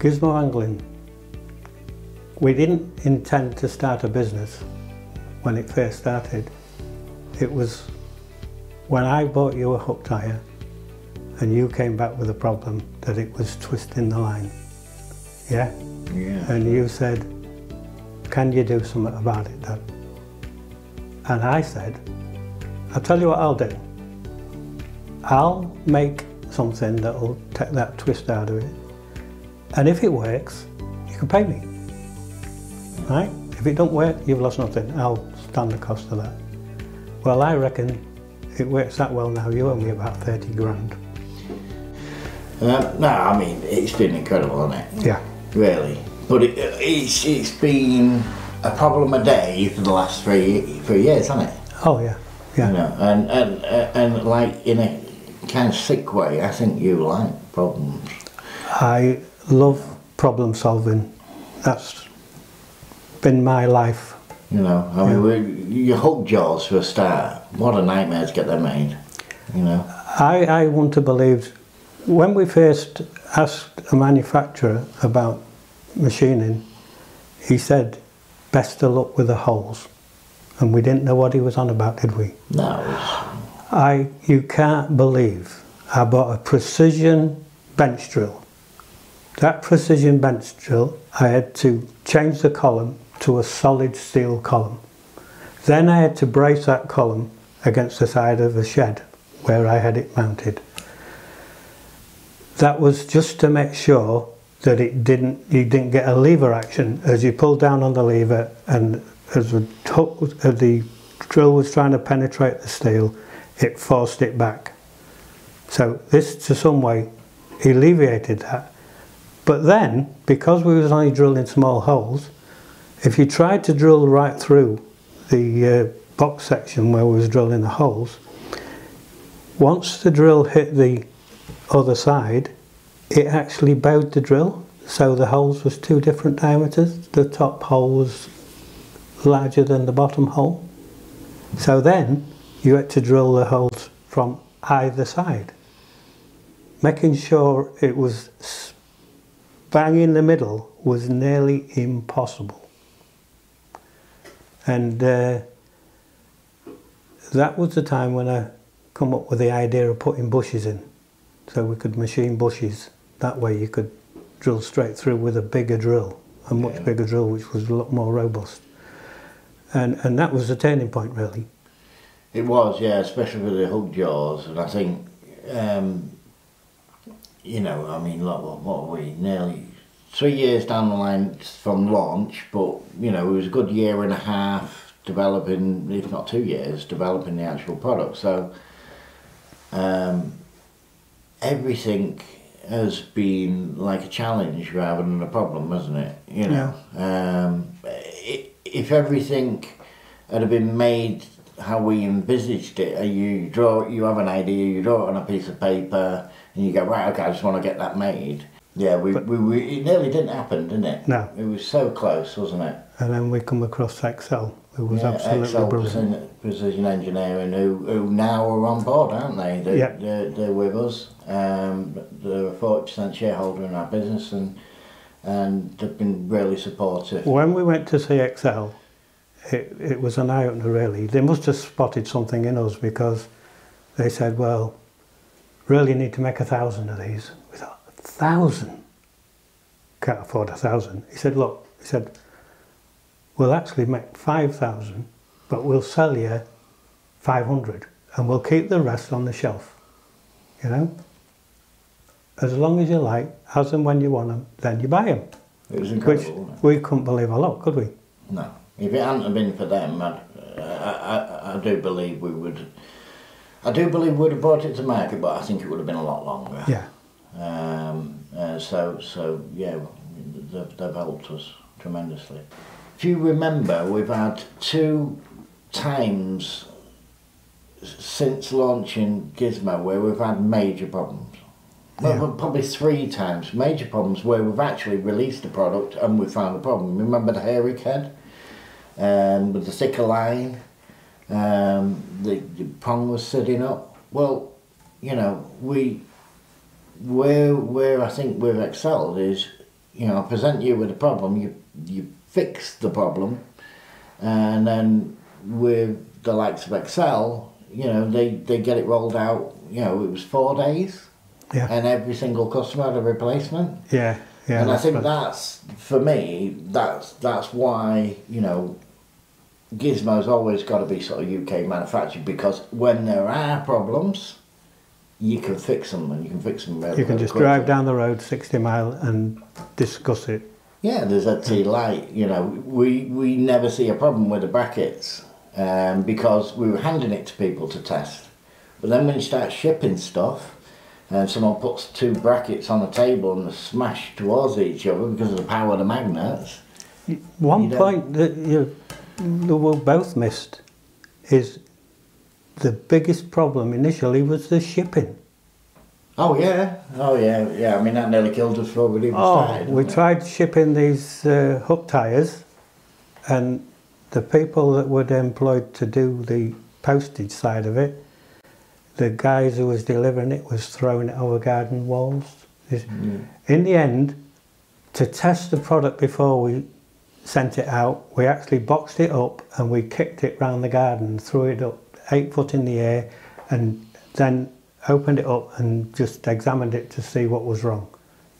Gizmo Angling, we didn't intend to start a business when it first started. It was when I bought you a hook tyre and you came back with a problem that it was twisting the line. Yeah? Yeah. And you said, can you do something about it, Dad? And I said, I'll tell you what I'll do. I'll make something that'll take that twist out of it. And if it works, you can pay me. Right? If it don't work, you've lost nothing. I'll stand the cost of that. Well, I reckon it works that well now. You owe me about 30 grand. No, I mean, it's been incredible, hasn't it? Yeah. Really. But it's been a problem a day for the last three years, hasn't it? Oh, yeah. Yeah. You know, and like in a kind of sick way, I think you like problems. I love problem solving. That's been my life. You know, I mean, your hook jaws for a start, what a nightmare to get them made, you know. I wouldn't have believed, when we first asked a manufacturer about machining, he said, best of luck with the holes. And we didn't know what he was on about, did we? No. You can't believe I bought a precision bench drill. That precision bench drill, I had to change the column to a solid steel column. Then I had to brace that column against the side of the shed where I had it mounted. That was just to make sure that you didn't get a lever action as you pulled down on the lever, and as the drill was trying to penetrate the steel, it forced it back. So this, to some way, alleviated that. But then, because we was only drilling small holes, if you tried to drill right through the box section where we was drilling the holes, once the drill hit the other side, it actually bowed the drill. So the holes was two different diameters. The top hole was larger than the bottom hole. So then you had to drill the holes from either side, making sure it was bang in the middle was nearly impossible. And that was the time when I come up with the idea of putting bushes in, so we could machine bushes. That way you could drill straight through with a bigger drill, a much bigger drill, which was a lot more robust. And that was the turning point, really. It was, yeah, especially with the hook jaws. And I think, you know, I mean, look, what are we, nearly 3 years down the line from launch, but, you know, it was a good year and a half developing, if not 2 years, developing the actual product. So everything has been like a challenge rather than a problem, hasn't it? You know, if everything had been made how we envisaged it, you have an idea, you draw it on a piece of paper, and you go, right, okay, I just want to get that made. Yeah, it nearly didn't happen, didn't it? No. It was so close, wasn't it? And then we come across Excel, who was absolutely brilliant. Precision Engineering, who now are on board, aren't they? They're with us. They're a 40% shareholder in our business, and they've been really supportive. When we went to see Excel, it was an eye-opener, really. They must have spotted something in us, because they said, well, really need to make 1,000 of these. We thought, 1,000? Can't afford 1,000. He said, look, we'll actually make 5,000, but we'll sell you 500, and we'll keep the rest on the shelf, you know? As long as you like, as and when you want them, then you buy them. It was incredible, wasn't it? We couldn't believe our luck, could we? No. If it hadn't have been for them, I do believe we would. I do believe we'd have brought it to market, but I think it would have been a lot longer. Yeah. So yeah, they've helped us tremendously. If you remember, we've had 2 times since launching Gizmo where we've had major problems. Well, probably 3 times major problems where we've actually released the product and we found a problem. Remember the hairy head with the thicker line, the prong was sitting up. Well, you know, where I think we've excelled is you know, present you with a problem, you fix the problem, and then with the likes of Excel, you know, they get it rolled out, you know, it was 4 days, Yeah. and every single customer had a replacement. Yeah, yeah. And I think that's, for me, that's why, you know, Gizmo's always got to be sort of UK manufactured, because when there are problems, you can fix them, and you can fix them very, You can just quickly. drive down the road 60 mile and discuss it. Yeah, there's ZT Light, you know, we never see a problem with the brackets, because we were handing it to people to test. But then when you start shipping stuff, and someone puts 2 brackets on a table and they're smashed towards each other because of the power of the magnets. One point that we both missed is the biggest problem initially was the shipping. Oh yeah, yeah. I mean, that nearly killed us before we even started. We tried shipping these hook tyres, and the people that were employed to do the postage side of it, the guys who was delivering it was throwing it over garden walls. In the end, to test the product before we sent it out, we actually boxed it up and we kicked it round the garden, threw it up 8 foot in the air, and then opened it up and just examined it to see what was wrong,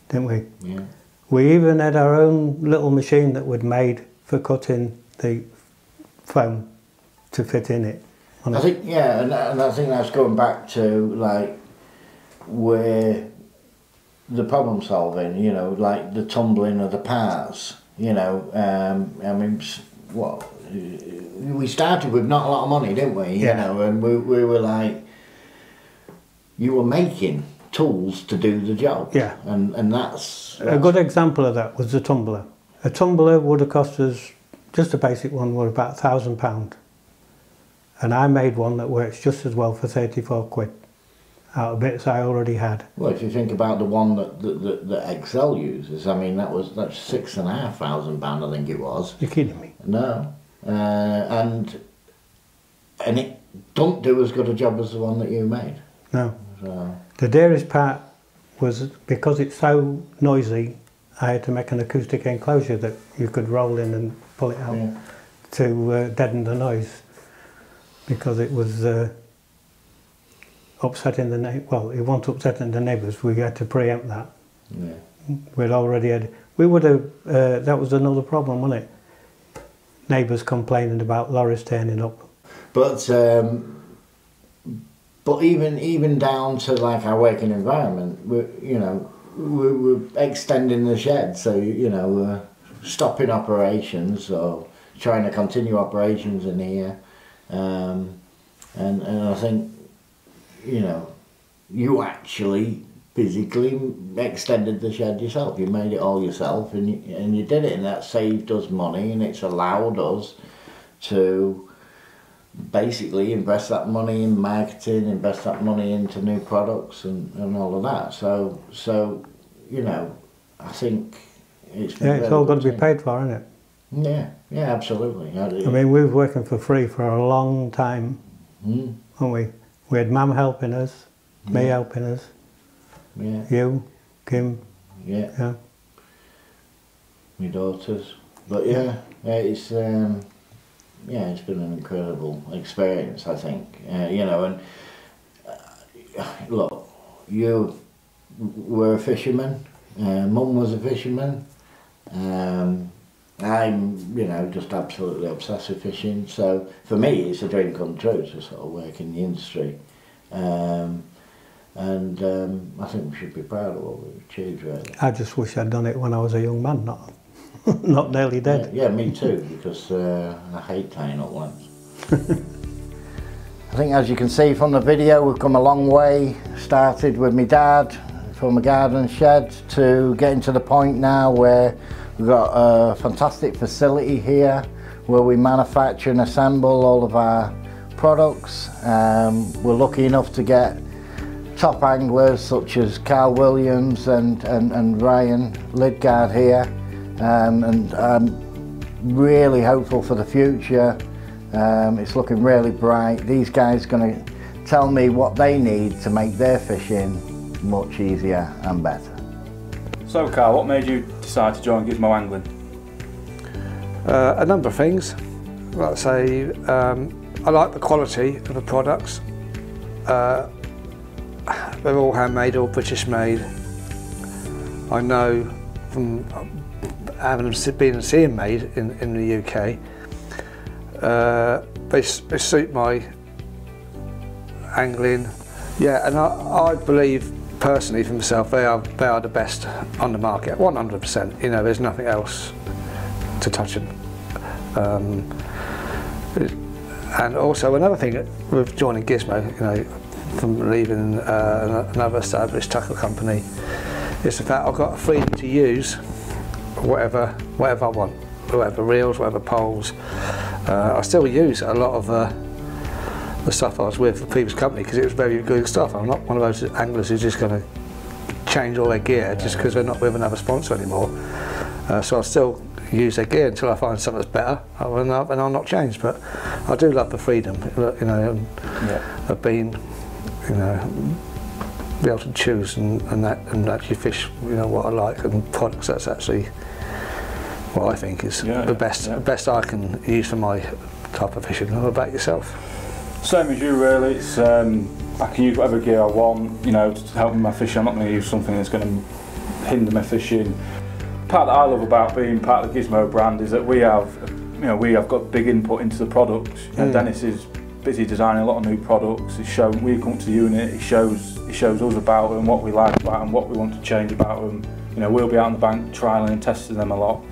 didn't we? Yeah. We even had our own little machine that we'd made for cutting the foam to fit in it. I think, yeah, and I think that's going back to, like, where the problem solving, you know, like the tumbling of the parts, you know, I mean, what, we started with not a lot of money, didn't we? Yeah. You know, and we were like, you were making tools to do the job. Yeah. And that's a good example of that was the tumbler. A tumbler would have cost us, just a basic one, was about £1,000. And I made one that works just as well for 34 quid out of bits I already had. Well, if you think about the one that Excel uses, I mean, that's £6,500, I think it was. You're kidding me? No, and it don't do as good a job as the one that you made. No. So. The dearest part was, because it's so noisy, I had to make an acoustic enclosure that you could roll in and pull it out to deaden the noise, because it was upsetting the neighbours. Well, it wasn't upsetting the neighbours, we had to preempt that. Yeah. We'd already had, we would have, that was another problem, wasn't it? Neighbours complaining about lorries turning up. But even down to like our working environment, we're extending the shed, so you know, we're stopping operations or trying to continue operations in here, and I think, you know, you actually physically extended the shed yourself. You made it all yourself, and you did it, and that saved us money, and it's allowed us to basically invest that money in marketing, invest that money into new products and all of that. So you know, I think it's it's all got to be paid for, isn't it? Yeah, absolutely. I mean, we were working for free for a long time, weren't we? We had Mum helping us, me helping us, you, Kim, my daughters. But it's it's been an incredible experience, I think. You know, and look, you were a fisherman, Mum was a fisherman. I'm, you know, just absolutely obsessed with fishing. So for me, it's a dream come true to sort of work in the industry. And I think we should be proud of what we've achieved, really. I just wish I'd done it when I was a young man, not nearly dead. Yeah, me too, because I hate tying up lines. I think, as you can see from the video, we've come a long way. Started with my dad from a garden shed to getting to the point now where we've got a fantastic facility here where we manufacture and assemble all of our products. We're lucky enough to get top anglers such as Carl Williams and Ryan Lidgard here, and I'm really hopeful for the future. It's looking really bright. These guys are going to tell me what they need to make their fishing much easier and better. So Carl, what made you decide to join Gizmo Angling? A number of things. Like I say, I like the quality of the products. They're all handmade, all British made. I know from having been and seeing made in the UK, they suit my angling. Yeah, and I believe personally for myself they are the best on the market, 100%. You know, there's nothing else to touch them. And also another thing with joining Gizmo, you know, from leaving another established tackle company, is the fact I've got a freedom to use whatever I want, whatever reels, whatever poles. I still use a lot of the stuff I was with the previous company because it was very good stuff. I'm not one of those anglers who's just going to change all their gear just because they're not with another sponsor anymore. So I'll still use their gear until I find something that's better, and I'll not change. But I do love the freedom, you know, of being, you know, be able to choose and actually fish, you know, what I like and products. That's actually what I think is the best I can use for my type of fishing. What about yourself? Same as you really. It's I can use whatever gear I want, you know, to help me my fishing. I'm not going to use something that's going to hinder my fishing. The part that I love about being part of the Gizmo brand is that we have got big input into the products. You know, Dennis is busy designing a lot of new products. We come to the unit, he shows us about them, what we like about them, what we want to change about them. You know, we'll be out on the bank trialling and testing them a lot.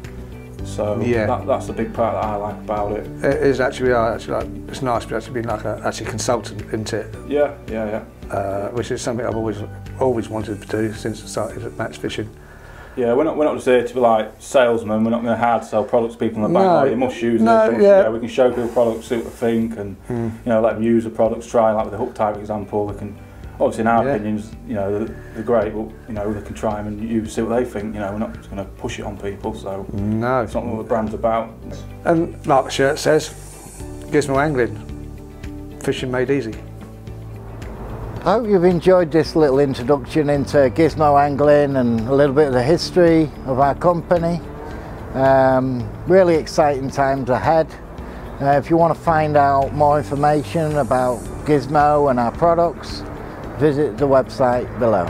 So that's the big part that I like about it. It is actually, it's nice to actually be like a consultant, isn't it? Yeah. Which is something I've always wanted to do since I started at match fishing. Yeah, we're not just here to be like salesmen. We're not going to hard sell products to people in the bank. No, you must use this. Yeah, we can show people products, see what they think, and you know, let them use the products. Try, like with the hook type example, they can. Obviously, in our opinions, you know, they're great, but you know, they can try them and use, see what they think. You know, we're not just going to push it on people. So no, it's not what the brand's about. And like the shirt says, Gizmo Angling, fishing made easy. I hope you've enjoyed this little introduction into Gizmo Angling and a little bit of the history of our company. Really exciting times ahead. If you want to find out more information about Gizmo and our products, visit the website below.